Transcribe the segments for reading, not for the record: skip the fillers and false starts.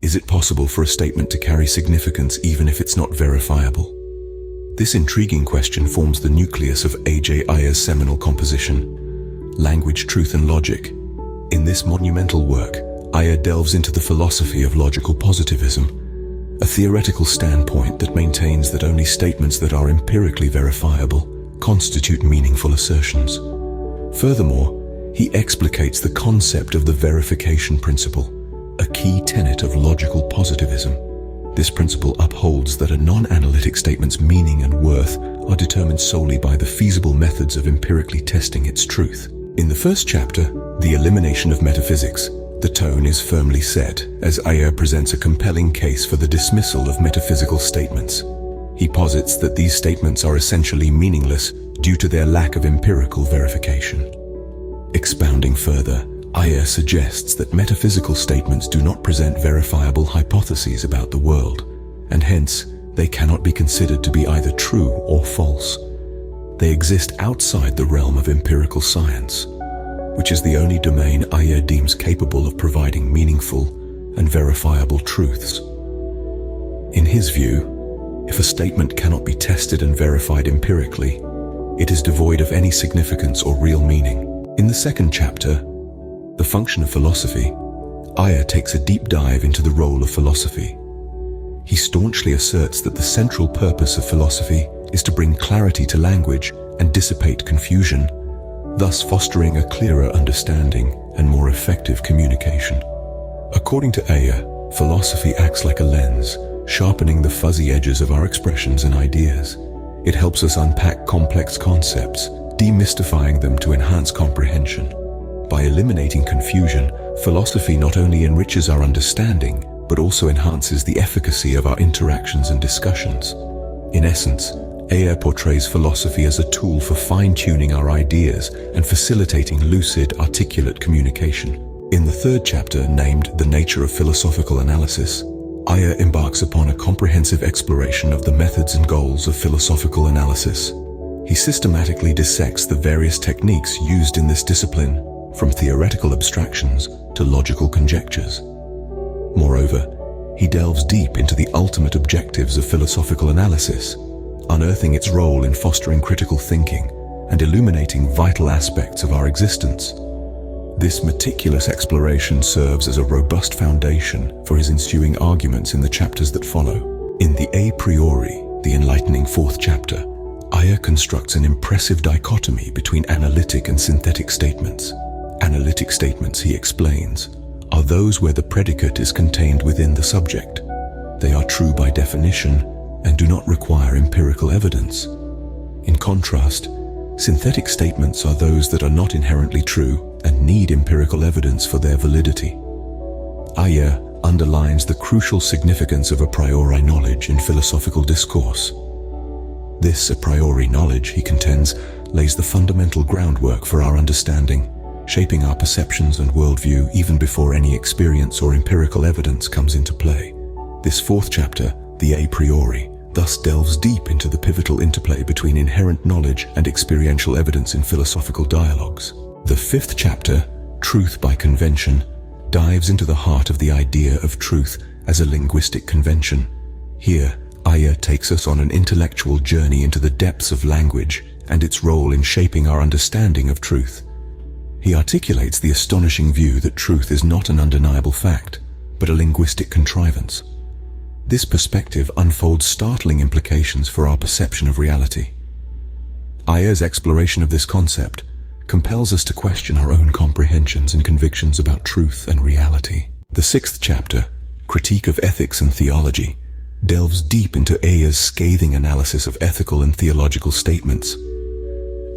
Is it possible for a statement to carry significance even if it's not verifiable? This intriguing question forms the nucleus of A.J. Ayer's seminal composition, Language, Truth and Logic. In this monumental work, Ayer delves into the philosophy of logical positivism, a theoretical standpoint that maintains that only statements that are empirically verifiable constitute meaningful assertions. Furthermore, he explicates the concept of the verification principle, a key tenet of logical positivism. This principle upholds that a non-analytic statement's meaning and worth are determined solely by the feasible methods of empirically testing its truth. In the first chapter, The Elimination of Metaphysics, the tone is firmly set as Ayer presents a compelling case for the dismissal of metaphysical statements. He posits that these statements are essentially meaningless due to their lack of empirical verification. Expounding further, Ayer suggests that metaphysical statements do not present verifiable hypotheses about the world, and hence, they cannot be considered to be either true or false. They exist outside the realm of empirical science, which is the only domain Ayer deems capable of providing meaningful and verifiable truths. In his view, if a statement cannot be tested and verified empirically, it is devoid of any significance or real meaning. In the second chapter, The Function of Philosophy, Ayer takes a deep dive into the role of philosophy. He staunchly asserts that the central purpose of philosophy is to bring clarity to language and dissipate confusion, thus fostering a clearer understanding and more effective communication. According to Ayer, philosophy acts like a lens, sharpening the fuzzy edges of our expressions and ideas. It helps us unpack complex concepts, demystifying them to enhance comprehension. By eliminating confusion, philosophy not only enriches our understanding, but also enhances the efficacy of our interactions and discussions. In essence, Ayer portrays philosophy as a tool for fine-tuning our ideas and facilitating lucid, articulate communication. In the third chapter, named The Nature of Philosophical Analysis, Ayer embarks upon a comprehensive exploration of the methods and goals of philosophical analysis. He systematically dissects the various techniques used in this discipline, from theoretical abstractions to logical conjectures. Moreover, he delves deep into the ultimate objectives of philosophical analysis, unearthing its role in fostering critical thinking and illuminating vital aspects of our existence. This meticulous exploration serves as a robust foundation for his ensuing arguments in the chapters that follow. In the A priori, the enlightening fourth chapter, Ayer constructs an impressive dichotomy between analytic and synthetic statements. Analytic statements, he explains, are those where the predicate is contained within the subject. They are true by definition and do not require empirical evidence. In contrast, synthetic statements are those that are not inherently true and need empirical evidence for their validity. Ayer underlines the crucial significance of a priori knowledge in philosophical discourse. This a priori knowledge, he contends, lays the fundamental groundwork for our understanding, shaping our perceptions and worldview even before any experience or empirical evidence comes into play. This fourth chapter, the A priori, thus delves deep into the pivotal interplay between inherent knowledge and experiential evidence in philosophical dialogues. The fifth chapter, Truth by Convention, dives into the heart of the idea of truth as a linguistic convention. Here, Ayer takes us on an intellectual journey into the depths of language and its role in shaping our understanding of truth. He articulates the astonishing view that truth is not an undeniable fact, but a linguistic contrivance. This perspective unfolds startling implications for our perception of reality. Ayer's exploration of this concept compels us to question our own comprehensions and convictions about truth and reality. The sixth chapter, Critique of Ethics and Theology, delves deep into Ayer's scathing analysis of ethical and theological statements.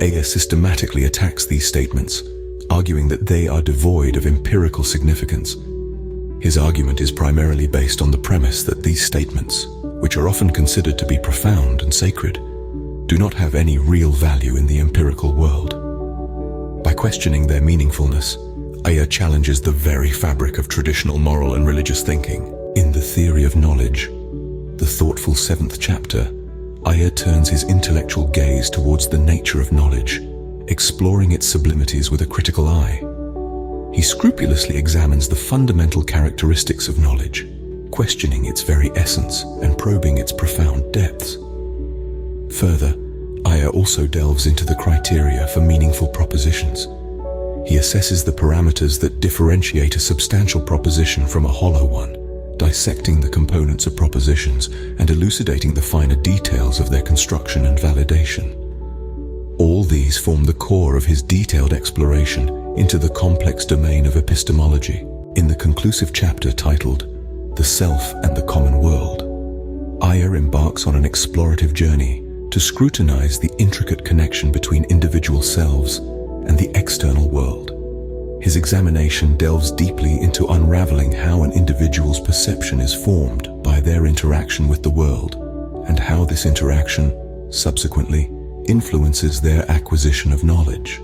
Ayer systematically attacks these statements, arguing that they are devoid of empirical significance. His argument is primarily based on the premise that these statements, which are often considered to be profound and sacred, do not have any real value in the empirical world. By questioning their meaningfulness, Ayer challenges the very fabric of traditional moral and religious thinking. In The Theory of Knowledge, the thoughtful seventh chapter, Ayer turns his intellectual gaze towards the nature of knowledge, exploring its sublimities with a critical eye. He scrupulously examines the fundamental characteristics of knowledge, questioning its very essence and probing its profound depths. Further, Ayer also delves into the criteria for meaningful propositions. He assesses the parameters that differentiate a substantial proposition from a hollow one, dissecting the components of propositions and elucidating the finer details of their construction and validation. All these form the core of his detailed exploration into the complex domain of epistemology. In the conclusive chapter titled "The Self and the Common World," Ayer embarks on an explorative journey to scrutinize the intricate connection between individual selves and the external world. His examination delves deeply into unraveling how an individual's perception is formed by their interaction with the world, and how this interaction, subsequently, influences their acquisition of knowledge.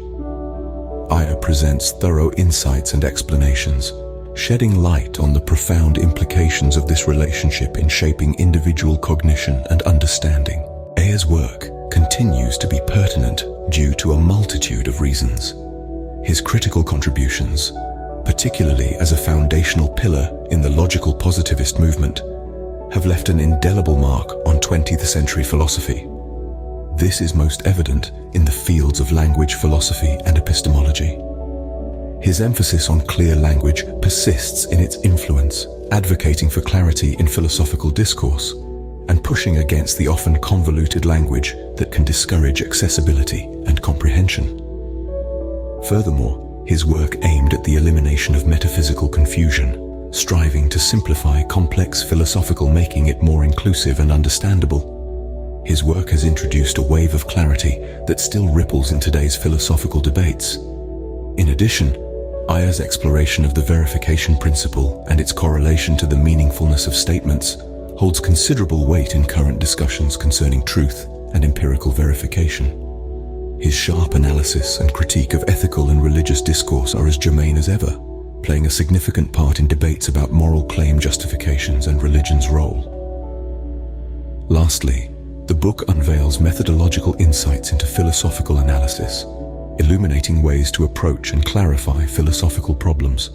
Ayer presents thorough insights and explanations, shedding light on the profound implications of this relationship in shaping individual cognition and understanding. Ayer's work continues to be pertinent due to a multitude of reasons. His critical contributions, particularly as a foundational pillar in the logical positivist movement, have left an indelible mark on 20th century philosophy. This is most evident in the fields of language philosophy and epistemology. His emphasis on clear language persists in its influence, advocating for clarity in philosophical discourse and pushing against the often convoluted language that can discourage accessibility and comprehension. Furthermore, his work aimed at the elimination of metaphysical confusion, striving to simplify complex philosophical, making it more inclusive and understandable. His work has introduced a wave of clarity that still ripples in today's philosophical debates. In addition, Ayer's exploration of the verification principle and its correlation to the meaningfulness of statements holds considerable weight in current discussions concerning truth and empirical verification. His sharp analysis and critique of ethical and religious discourse are as germane as ever, playing a significant part in debates about moral claim justifications and religion's role. Lastly, the book unveils methodological insights into philosophical analysis, illuminating ways to approach and clarify philosophical problems.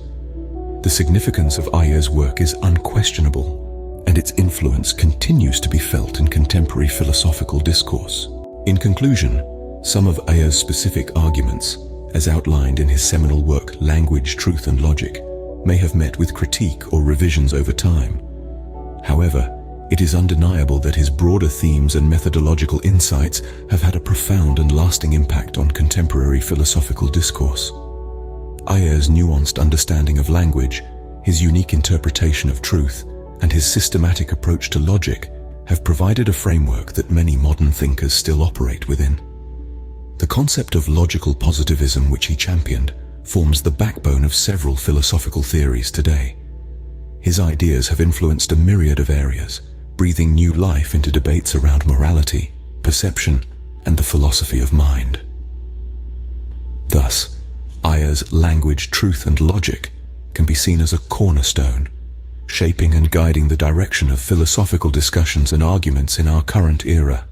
The significance of Ayer's work is unquestionable, and its influence continues to be felt in contemporary philosophical discourse. In conclusion, some of Ayer's specific arguments, as outlined in his seminal work Language, Truth and Logic, may have met with critique or revisions over time. However, it is undeniable that his broader themes and methodological insights have had a profound and lasting impact on contemporary philosophical discourse. Ayer's nuanced understanding of language, his unique interpretation of truth, and his systematic approach to logic have provided a framework that many modern thinkers still operate within. The concept of logical positivism, which he championed, forms the backbone of several philosophical theories today. His ideas have influenced a myriad of areas, breathing new life into debates around morality, perception, and the philosophy of mind. Thus, Ayer's Language, Truth and Logic can be seen as a cornerstone, shaping and guiding the direction of philosophical discussions and arguments in our current era.